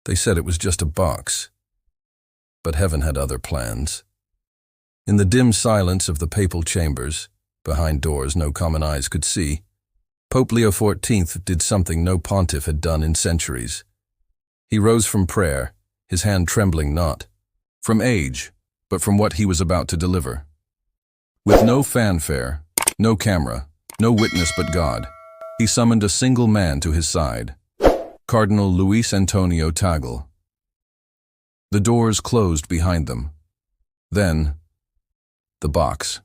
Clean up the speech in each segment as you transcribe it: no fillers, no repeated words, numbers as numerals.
They said it was just a box. But heaven had other plans. In the dim silence of the papal chambers, behind doors no common eyes could see, Pope Leo XIV did something no pontiff had done in centuries. He rose from prayer, his hand trembling not from age, but from what he was about to deliver. With no fanfare, no camera, no witness but God, he summoned a single man to his side, Cardinal Luis Tagle. The doors closed behind them. Then, the box.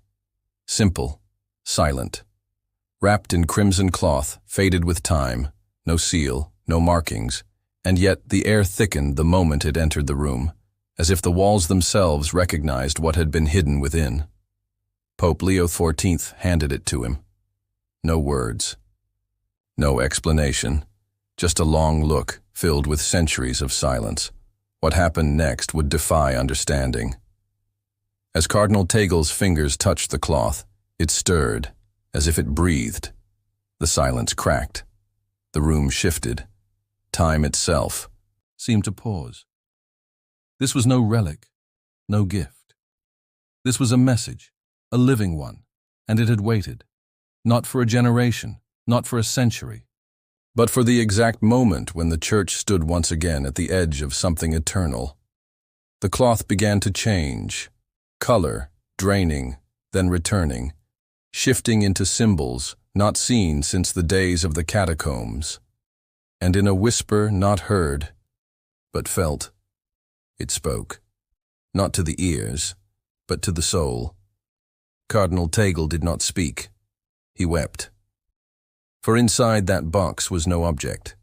Simple, silent. Wrapped in crimson cloth, faded with time, no seal, no markings, and yet the air thickened the moment it entered the room, as if the walls themselves recognized what had been hidden within. Pope Leo XIV handed it to him. No words. No explanation. Just a long look, filled with centuries of silence. What happened next would defy understanding. As Cardinal Tagle's fingers touched the cloth, it stirred, as if it breathed. The silence cracked. The room shifted. Time itself seemed to pause. This was no relic, no gift. This was a message, a living one, and it had waited. Not for a generation, not for a century, but for the exact moment when the Church stood once again at the edge of something eternal. The cloth began to change, color draining, then returning, shifting into symbols not seen since the days of the catacombs. And in a whisper not heard, but felt, it spoke, not to the ears, but to the soul. Cardinal Tagle did not speak. He wept. For inside that box was no object.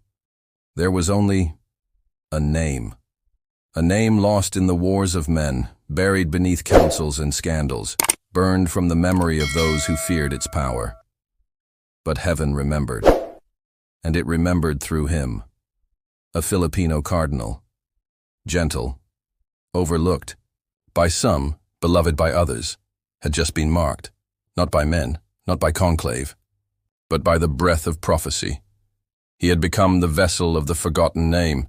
There was only a name lost in the wars of men, buried beneath councils and scandals, burned from the memory of those who feared its power. But heaven remembered, and it remembered through him, a Filipino cardinal, gentle, overlooked, by some, beloved by others, had just been marked, not by men, not by conclave, but by the breath of prophecy. He had become the vessel of the forgotten name,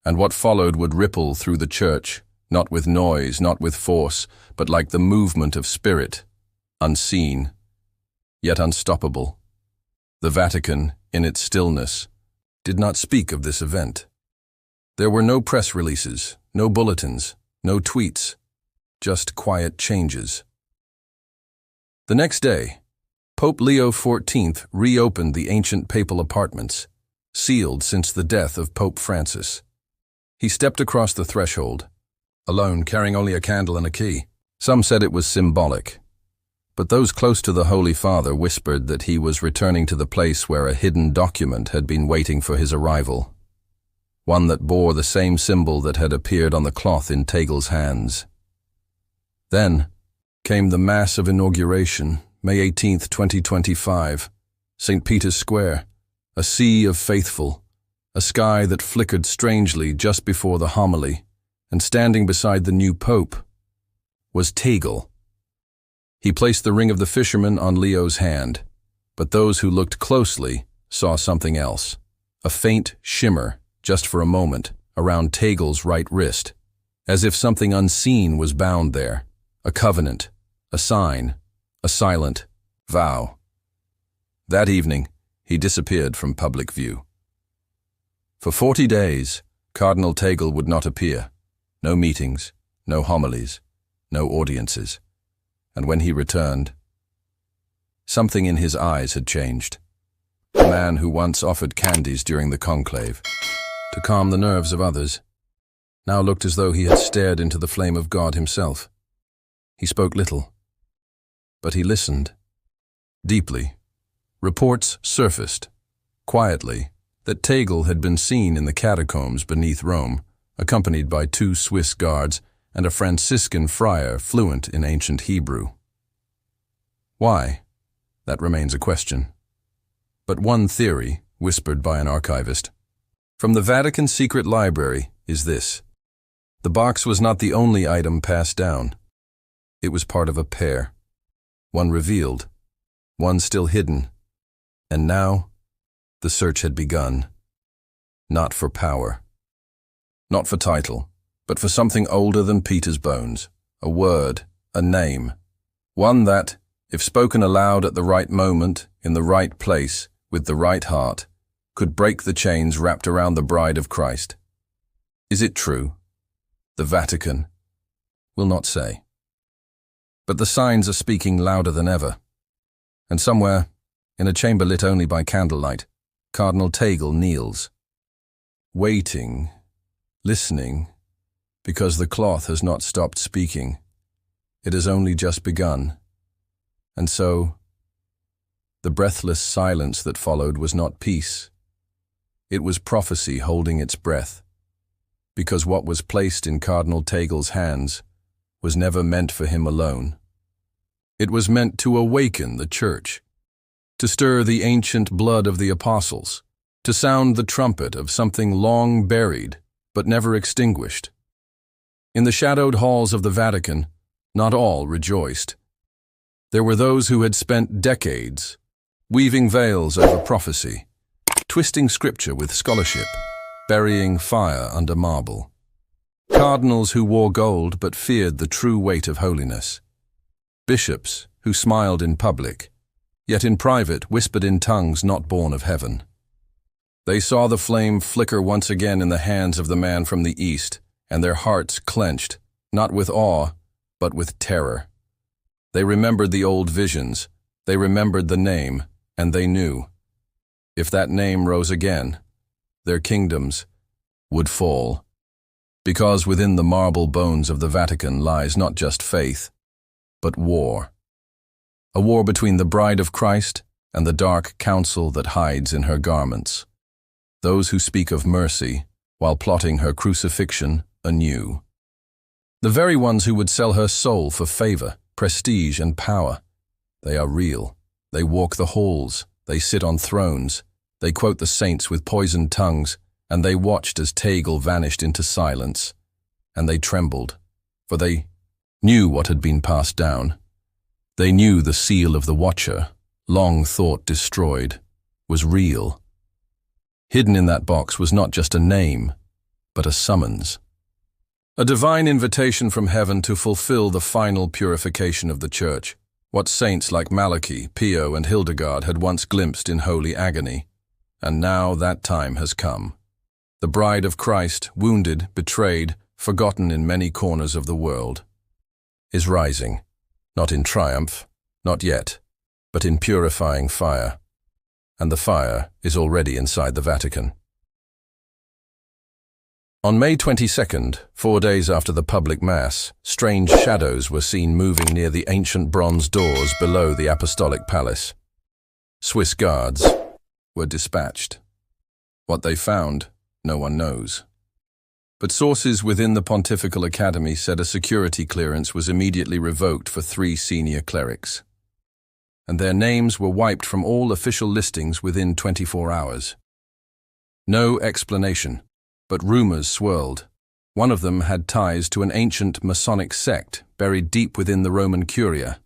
and what followed would ripple through the Church, not with noise, not with force, but like the movement of spirit, unseen, yet unstoppable. The Vatican, in its stillness, did not speak of this event. There were no press releases, no bulletins, no tweets, just quiet changes. The next day, Pope Leo XIV reopened the ancient papal apartments, sealed since the death of Pope Francis. He stepped across the threshold, alone, carrying only a candle and a key. Some said it was symbolic, but those close to the Holy Father whispered that he was returning to the place where a hidden document had been waiting for his arrival, one that bore the same symbol that had appeared on the cloth in Tagle's hands. Then came the Mass of Inauguration, May 18, 2025, St. Peter's Square, a sea of faithful, a sky that flickered strangely just before the homily, and standing beside the new pope was Tagle. He placed the ring of the fisherman on Leo's hand, but those who looked closely saw something else, a faint shimmer, just for a moment, around Tagle's right wrist, as if something unseen was bound there, a covenant, a sign, a silent vow. That evening, he disappeared from public view. For 40 days, Cardinal Tagle would not appear. No meetings, no homilies, no audiences. And when he returned, something in his eyes had changed. The man who once offered candies during the conclave, to calm the nerves of others, now looked as though he had stared into the flame of God himself. He spoke little, but he listened, deeply. Reports surfaced, quietly, that Tagle had been seen in the catacombs beneath Rome, accompanied by 2 Swiss guards and a Franciscan friar fluent in ancient Hebrew. Why? That remains a question. But one theory, whispered by an archivist, from the Vatican secret library, is this. The box was not the only item passed down. It was part of a pair. One revealed, one still hidden. And now, the search had begun. Not for power, not for title, but for something older than Peter's bones, a word, a name, one that, if spoken aloud at the right moment, in the right place, with the right heart, could break the chains wrapped around the bride of Christ. Is it true? The Vatican will not say. But the signs are speaking louder than ever. And somewhere, in a chamber lit only by candlelight, Cardinal Tagle kneels, waiting, listening, because the cloth has not stopped speaking. It has only just begun. And so, the breathless silence that followed was not peace. It was prophecy holding its breath, because what was placed in Cardinal Tagle's hands was never meant for him alone. It was meant to awaken the Church, to stir the ancient blood of the apostles, to sound the trumpet of something long buried but never extinguished. In the shadowed halls of the Vatican, not all rejoiced. There were those who had spent decades weaving veils over prophecy, twisting scripture with scholarship, burying fire under marble. Cardinals who wore gold but feared the true weight of holiness. Bishops who smiled in public, yet in private whispered in tongues not born of heaven. They saw the flame flicker once again in the hands of the man from the east, and their hearts clenched, not with awe, but with terror. They remembered the old visions, they remembered the name, and they knew, if that name rose again, their kingdoms would fall. Because within the marble bones of the Vatican lies not just faith, but war. A war between the bride of Christ and the dark council that hides in her garments. Those who speak of mercy while plotting her crucifixion anew. The very ones who would sell her soul for favor, prestige, and power. They are real. They walk the halls. They sit on thrones. They quote the saints with poisoned tongues, and they watched as Tagle vanished into silence. And they trembled, for they knew what had been passed down. They knew the seal of the watcher, long thought destroyed, was real. Hidden in that box was not just a name, but a summons. A divine invitation from heaven to fulfill the final purification of the Church, what saints like Malachi, Pio, and Hildegard had once glimpsed in holy agony. And now that time has come. The bride of Christ, wounded, betrayed, forgotten in many corners of the world, is rising, not in triumph, not yet, but in purifying fire. And the fire is already inside the Vatican. On May 22nd, 4 days after the public mass, strange shadows were seen moving near the ancient bronze doors below the Apostolic Palace. Swiss guards were dispatched. What they found, no one knows. But sources within the Pontifical Academy said a security clearance was immediately revoked for 3 senior clerics. And their names were wiped from all official listings within 24 hours. No explanation, but rumors swirled. One of them had ties to an ancient Masonic sect buried deep within the Roman Curia.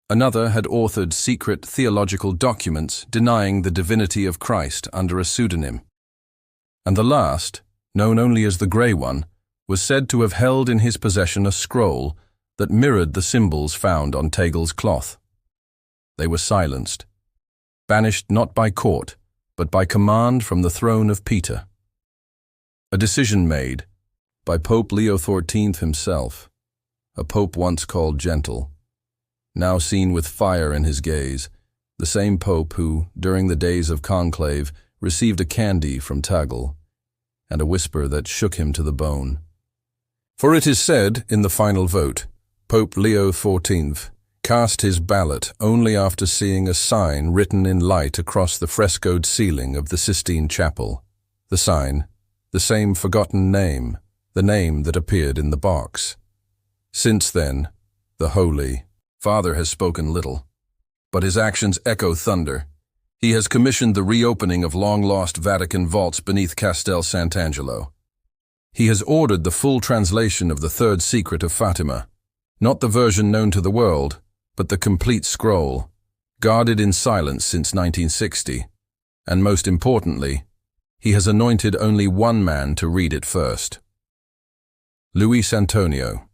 Another had authored secret theological documents denying the divinity of Christ under a pseudonym. And the last, known only as the Grey One, was said to have held in his possession a scroll that mirrored the symbols found on Tagle's cloth. They were silenced, banished not by court, but by command from the throne of Peter. A decision made by Pope Leo XIV himself, a pope once called gentle, now seen with fire in his gaze, the same pope who, during the days of conclave, received a candy from Tagle, and a whisper that shook him to the bone. For it is said, in the final vote, Pope Leo XIV cast his ballot only after seeing a sign written in light across the frescoed ceiling of the Sistine Chapel. The sign, the same forgotten name, the name that appeared in the box. Since then, the Holy Father has spoken little, but his actions echo thunder. He has commissioned the reopening of long-lost Vatican vaults beneath Castel Sant'Angelo. He has ordered the full translation of the third secret of Fatima, not the version known to the world, but the complete scroll, guarded in silence since 1960, and most importantly, he has anointed only one man to read it first. Luis Antonio.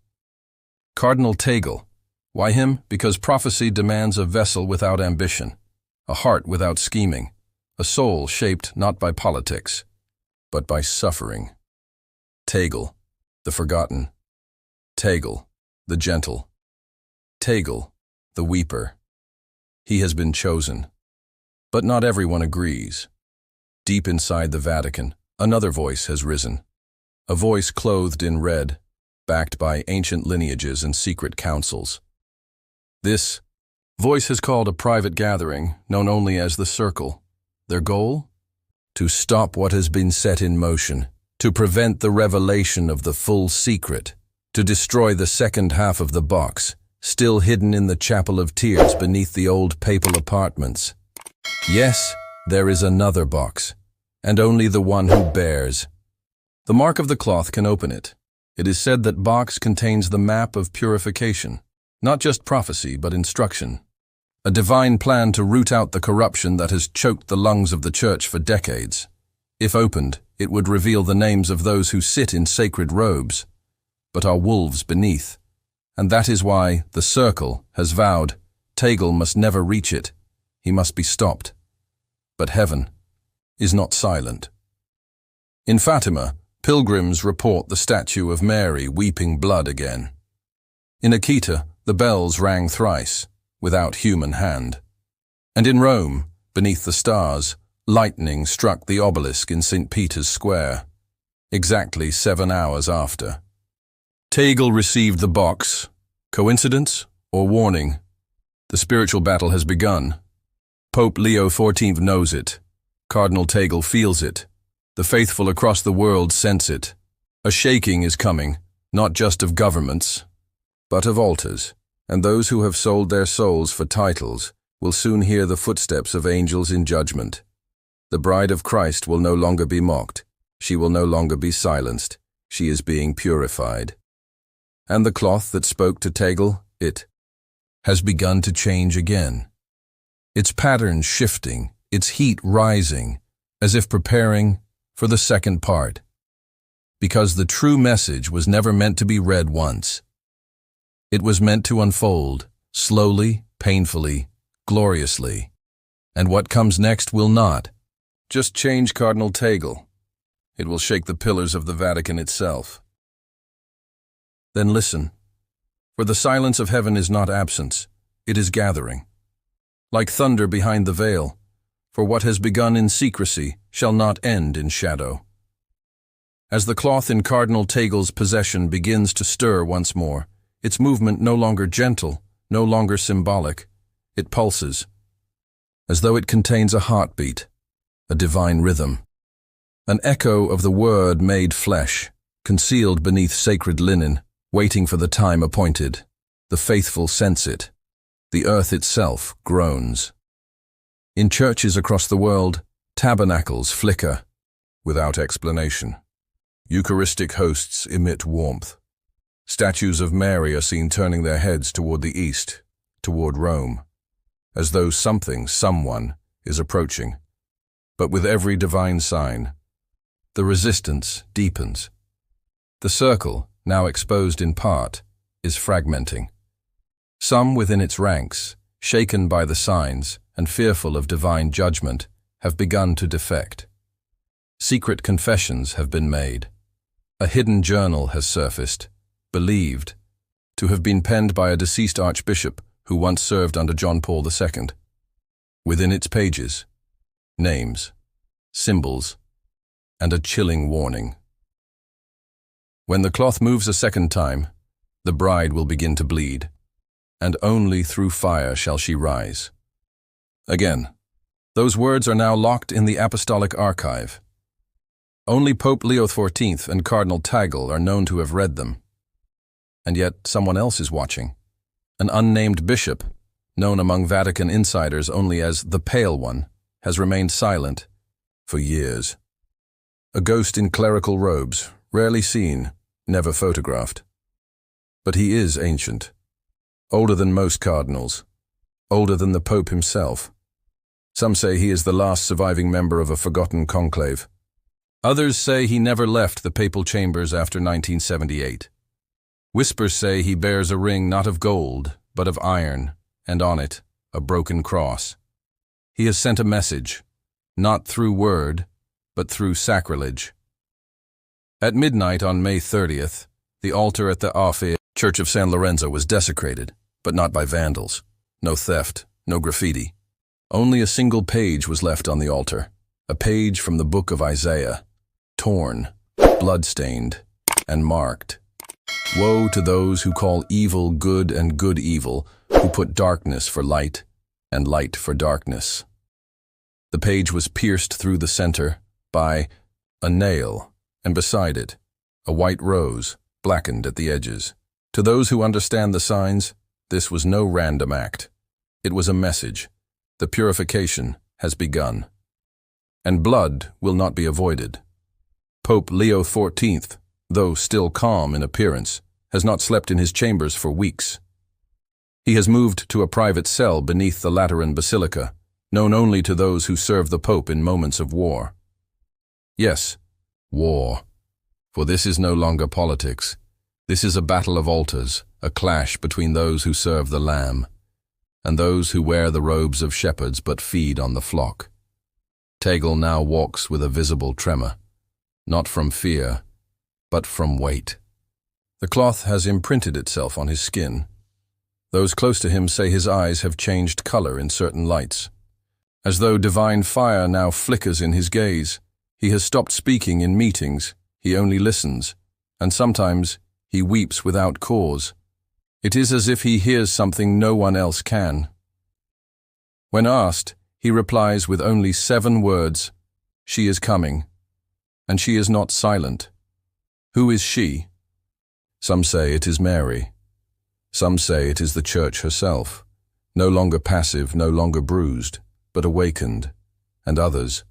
Cardinal Tagle. Why him? Because prophecy demands a vessel without ambition, a heart without scheming, a soul shaped not by politics, but by suffering. Tagle, the forgotten. Tagle, the gentle. Tagle, the weeper. He has been chosen. But not everyone agrees. Deep inside the Vatican, another voice has risen. A voice clothed in red, backed by ancient lineages and secret councils. This voice has called a private gathering, known only as the Circle. Their goal? To stop what has been set in motion, to prevent the revelation of the full secret, to destroy the second half of the box, still hidden in the Chapel of Tears beneath the old papal apartments. Yes, there is another box, and only the one who bears. The mark of the cloth can open it. It is said that box contains the map of purification, not just prophecy, but instruction. A divine plan to root out the corruption that has choked the lungs of the Church for decades. If opened, it would reveal the names of those who sit in sacred robes, but are wolves beneath. And that is why the Circle has vowed Tagle must never reach it. He must be stopped. But heaven is not silent. In Fatima, pilgrims report the statue of Mary weeping blood again. In Akita, the bells rang thrice, without human hand. And in Rome, beneath the stars, lightning struck the obelisk in St. Peter's Square, exactly 7 hours after. Tagle received the box. Coincidence or warning? The spiritual battle has begun. Pope Leo XIV knows it. Cardinal Tagle feels it. The faithful across the world sense it. A shaking is coming, not just of governments, but of altars, and those who have sold their souls for titles will soon hear the footsteps of angels in judgment. The bride of Christ will no longer be mocked. She will no longer be silenced. She is being purified. And the cloth that spoke to Tagle, it has begun to change again. Its pattern shifting, its heat rising, as if preparing for the second part. Because the true message was never meant to be read once. It was meant to unfold, slowly, painfully, gloriously. And what comes next will not just change Cardinal Tagle. It will shake the pillars of the Vatican itself. Then listen, for the silence of heaven is not absence, it is gathering. Like thunder behind the veil, for what has begun in secrecy shall not end in shadow. As the cloth in Cardinal Tagle's possession begins to stir once more, its movement no longer gentle, no longer symbolic, it pulses, as though it contains a heartbeat, a divine rhythm, an echo of the Word made flesh, concealed beneath sacred linen, waiting for the time appointed. The faithful sense it. The earth itself groans. In churches across the world, tabernacles flicker without explanation. Eucharistic hosts emit warmth. Statues of Mary are seen turning their heads toward the east, toward Rome, as though something, someone, is approaching. But with every divine sign, the resistance deepens. The circle, now exposed in part, is fragmenting. Some within its ranks, shaken by the signs and fearful of divine judgment, have begun to defect. Secret confessions have been made. A hidden journal has surfaced, believed to have been penned by a deceased archbishop who once served under John Paul II. Within its pages, names, symbols, and a chilling warning. When the cloth moves a second time, the bride will begin to bleed, and only through fire shall she rise. Again, those words are now locked in the apostolic archive. Only Pope Leo XIV and Cardinal Tagle are known to have read them. And yet someone else is watching. An unnamed bishop, known among Vatican insiders only as the Pale One, has remained silent for years. A ghost in clerical robes, rarely seen, never photographed. But he is ancient, older than most cardinals, older than the Pope himself. Some say he is the last surviving member of a forgotten conclave, Others say he never left the papal chambers after 1978. Whispers say he bears a ring not of gold, but of iron, and on it, a broken cross. He has sent a message, not through word, but through sacrilege. At midnight on May 30th, the altar at the Affe Church of San Lorenzo was desecrated, but not by vandals. No theft, no graffiti. Only a single page was left on the altar, a page from the book of Isaiah, torn, blood-stained, and marked. Woe to those who call evil good and good evil, who put darkness for light and light for darkness. The page was pierced through the center by a nail, and beside it, a white rose, blackened at the edges. To those who understand the signs, this was no random act. It was a message. The purification has begun. And blood will not be avoided. Pope Leo XIV, though still calm in appearance, has not slept in his chambers for weeks. He has moved to a private cell beneath the Lateran Basilica, known only to those who serve the Pope in moments of war. Yes, war. For this is no longer politics. This is a battle of altars, a clash between those who serve the Lamb and those who wear the robes of shepherds but feed on the flock. Tagle now walks with a visible tremor, not from fear, but from weight. The cloth has imprinted itself on his skin. Those close to him say his eyes have changed color in certain lights. As though divine fire now flickers in his gaze, he has stopped speaking in meetings, he only listens, and sometimes he weeps without cause. It is as if he hears something no one else can. When asked, he replies with only 7 words, "She is coming." And she is not silent. Who is she? Some say it is Mary. Some say it is the Church herself, no longer passive, no longer bruised, but awakened, and others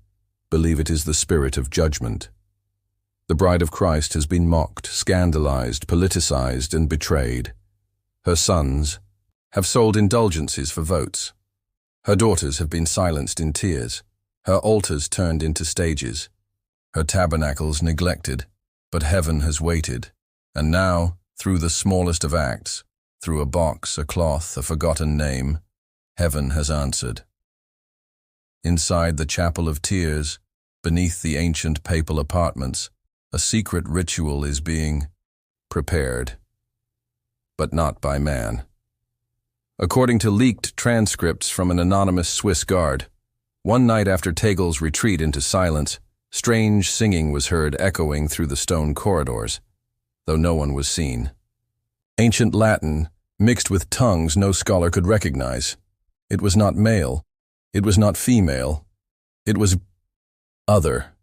believe it is the spirit of judgment. The bride of Christ has been mocked, scandalized, politicized, and betrayed. Her sons have sold indulgences for votes. Her daughters have been silenced in tears, her altars turned into stages, her tabernacles neglected, but heaven has waited, and now, through the smallest of acts, through a box, a cloth, a forgotten name, heaven has answered. Inside the chapel of tears, beneath the ancient papal apartments, a secret ritual is being prepared, but not by man. According to leaked transcripts from an anonymous Swiss guard, one night after Tagle's retreat into silence, strange singing was heard echoing through the stone corridors, though no one was seen. Ancient Latin, mixed with tongues no scholar could recognize. It was not male. It was not female. It was other.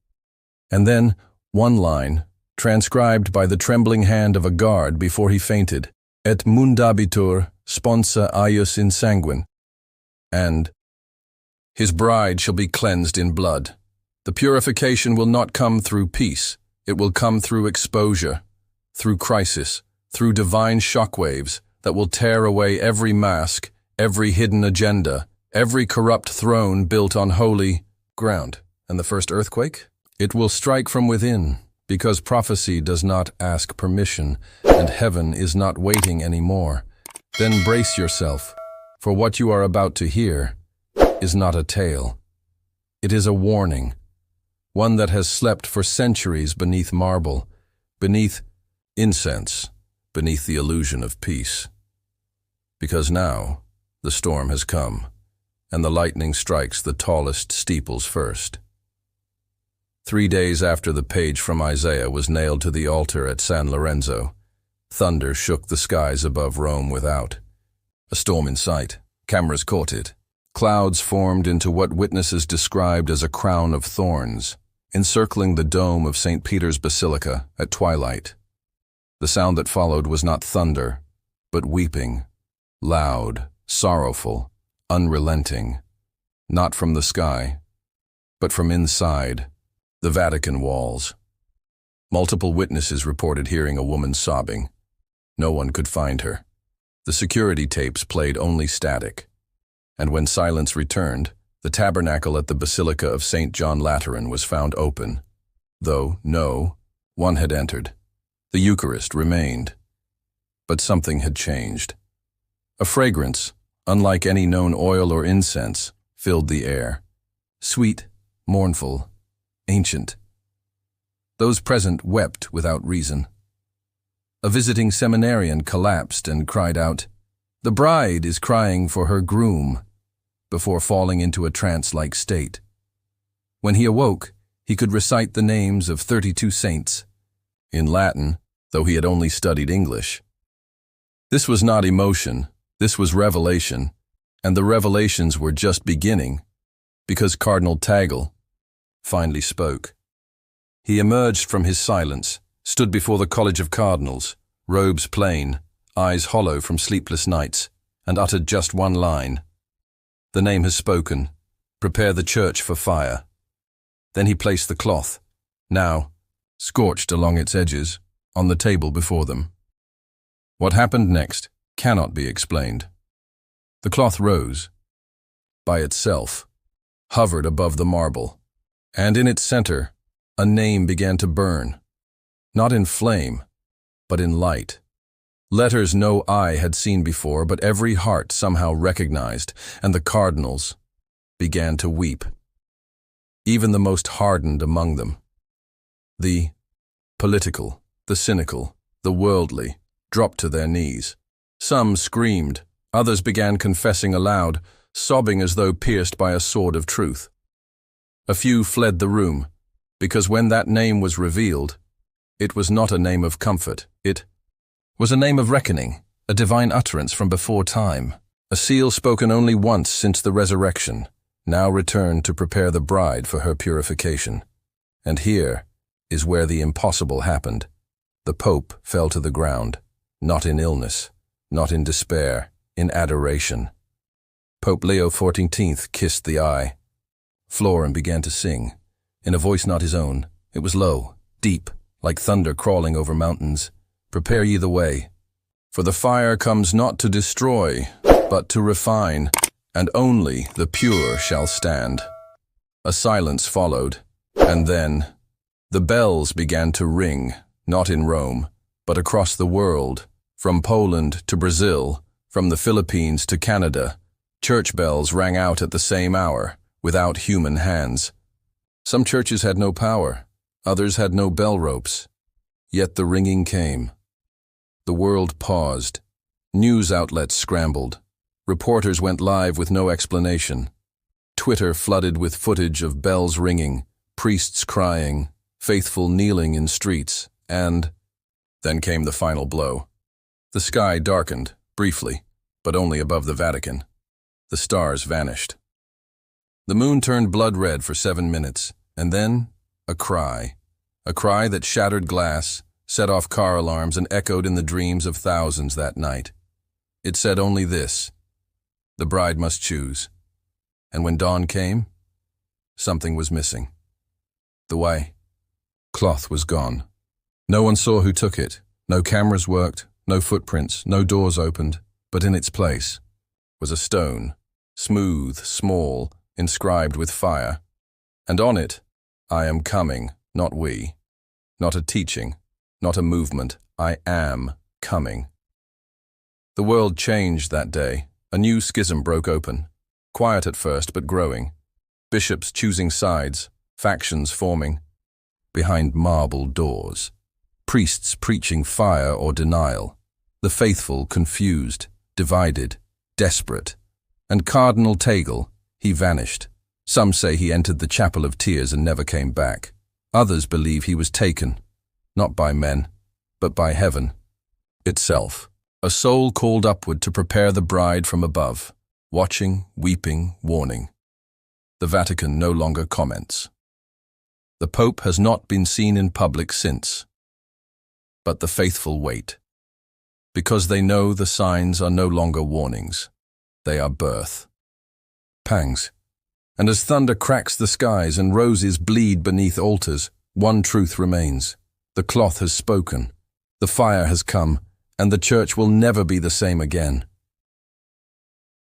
And then, one line, transcribed by the trembling hand of a guard before he fainted, "Et mundabitur sponsa aius in sanguine," and "His bride shall be cleansed in blood." The purification will not come through peace. It will come through exposure, through crisis, through divine shockwaves that will tear away every mask, every hidden agenda, every corrupt throne built on holy ground. And the first earthquake? It will strike from within, because prophecy does not ask permission, and heaven is not waiting anymore. Then brace yourself, for what you are about to hear is not a tale. It is a warning, one that has slept for centuries beneath marble, beneath incense, beneath the illusion of peace. Because now the storm has come, and the lightning strikes the tallest steeples first. 3 days after the page from Isaiah was nailed to the altar at San Lorenzo, thunder shook the skies above Rome without. A storm in sight. Cameras caught it. Clouds formed into what witnesses described as a crown of thorns, encircling the dome of St. Peter's Basilica at twilight. The sound that followed was not thunder, but weeping, loud, sorrowful, unrelenting, not from the sky, but from inside the Vatican walls. Multiple witnesses reported hearing a woman sobbing. No one could find her. The security tapes played only static. And when silence returned, the tabernacle at the Basilica of St. John Lateran was found open, Though, no, one had entered. The Eucharist remained. But something had changed. A fragrance, unlike any known oil or incense, filled the air. Sweet, mournful, ancient. Those present wept without reason. A visiting seminarian collapsed and cried out, "The bride is crying for her groom," before falling into a trance-like state. When he awoke, he could recite the names of 32 saints, in Latin, though he had only studied English. This was not emotion, this was revelation, and the revelations were just beginning, because Cardinal Tagle finally spoke. He emerged from his silence, stood before the College of Cardinals, robes plain, eyes hollow from sleepless nights, and uttered just one line. "The name has spoken. Prepare the church for fire." Then he placed the cloth, now scorched along its edges, on the table before them. What happened next cannot be explained. The cloth rose, by itself, hovered above the marble, and in its center, a name began to burn, not in flame, but in light. Letters no eye had seen before, but every heart somehow recognized, and the cardinals began to weep. Even the most hardened among them. The political, the cynical, the worldly, dropped to their knees. Some screamed, others began confessing aloud, sobbing as though pierced by a sword of truth. A few fled the room, because when that name was revealed, it was not a name of comfort, it was a name of reckoning, a divine utterance from before time, a seal spoken only once since the resurrection, now returned to prepare the bride for her purification. And here is where the impossible happened. The Pope fell to the ground, not in illness, not in despair, in adoration. Pope Leo XIV kissed the eye, floor, and began to sing, in a voice not his own. It was low, deep, like thunder crawling over mountains. "Prepare ye the way, for the fire comes not to destroy, but to refine, and only the pure shall stand." A silence followed, and then the bells began to ring, not in Rome, but across the world, from Poland to Brazil, from the Philippines to Canada. Church bells rang out at the same hour, without human hands. Some churches had no power, others had no bell ropes. Yet the ringing came. The world paused. News outlets scrambled. Reporters went live with no explanation. Twitter flooded with footage of bells ringing, priests crying, faithful kneeling in streets, and then came the final blow. The sky darkened, briefly, but only above the Vatican. The stars vanished. The moon turned blood red for 7 minutes, and then a cry that shattered glass, set off car alarms, and echoed in the dreams of thousands that night. It said only this: the bride must choose. And when dawn came, something was missing. The way. Cloth was gone. No one saw who took it. No cameras worked, no footprints, no doors opened, but in its place was a stone, smooth, small, inscribed with fire. And on it, "I am coming, not we." Not a teaching, not a movement. I am coming. The world changed that day. A new schism broke open. Quiet at first, but growing. Bishops choosing sides, factions forming. Behind marble doors. Priests preaching fire or denial. The faithful confused, divided, desperate. And Cardinal Tagle, he vanished. Some say he entered the chapel of tears and never came back. Others believe he was taken, not by men, but by heaven itself. A soul called upward to prepare the bride from above, watching, weeping, warning. The Vatican no longer comments. The Pope has not been seen in public since. But the faithful wait, because they know the signs are no longer warnings. They are birth. Pangs. And as thunder cracks the skies and roses bleed beneath altars, one truth remains. The cloth has spoken, the fire has come, and the church will never be the same again.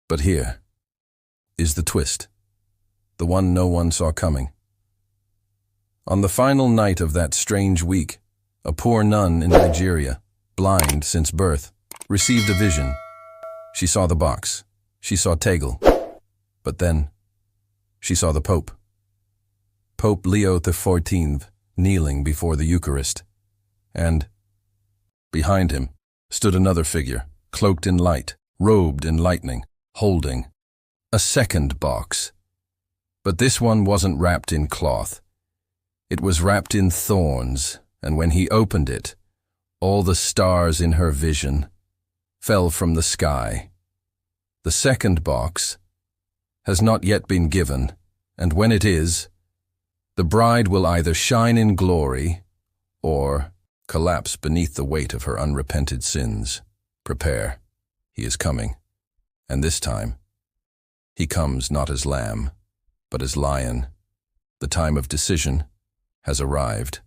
But here is the twist, the one no one saw coming. On the final night of that strange week, a poor nun in Nigeria, blind since birth, received a vision. She saw the box. She saw Tagle. But then, she saw the Pope. Pope Leo XIV kneeling before the Eucharist. And, behind him, stood another figure, cloaked in light, robed in lightning, holding a second box. But this one wasn't wrapped in cloth. It was wrapped in thorns, and when he opened it, all the stars in her vision fell from the sky. The second box has not yet been given, and when it is, the bride will either shine in glory or collapse beneath the weight of her unrepented sins. Prepare. He is coming. And this time, he comes not as lamb, but as lion. The time of decision has arrived.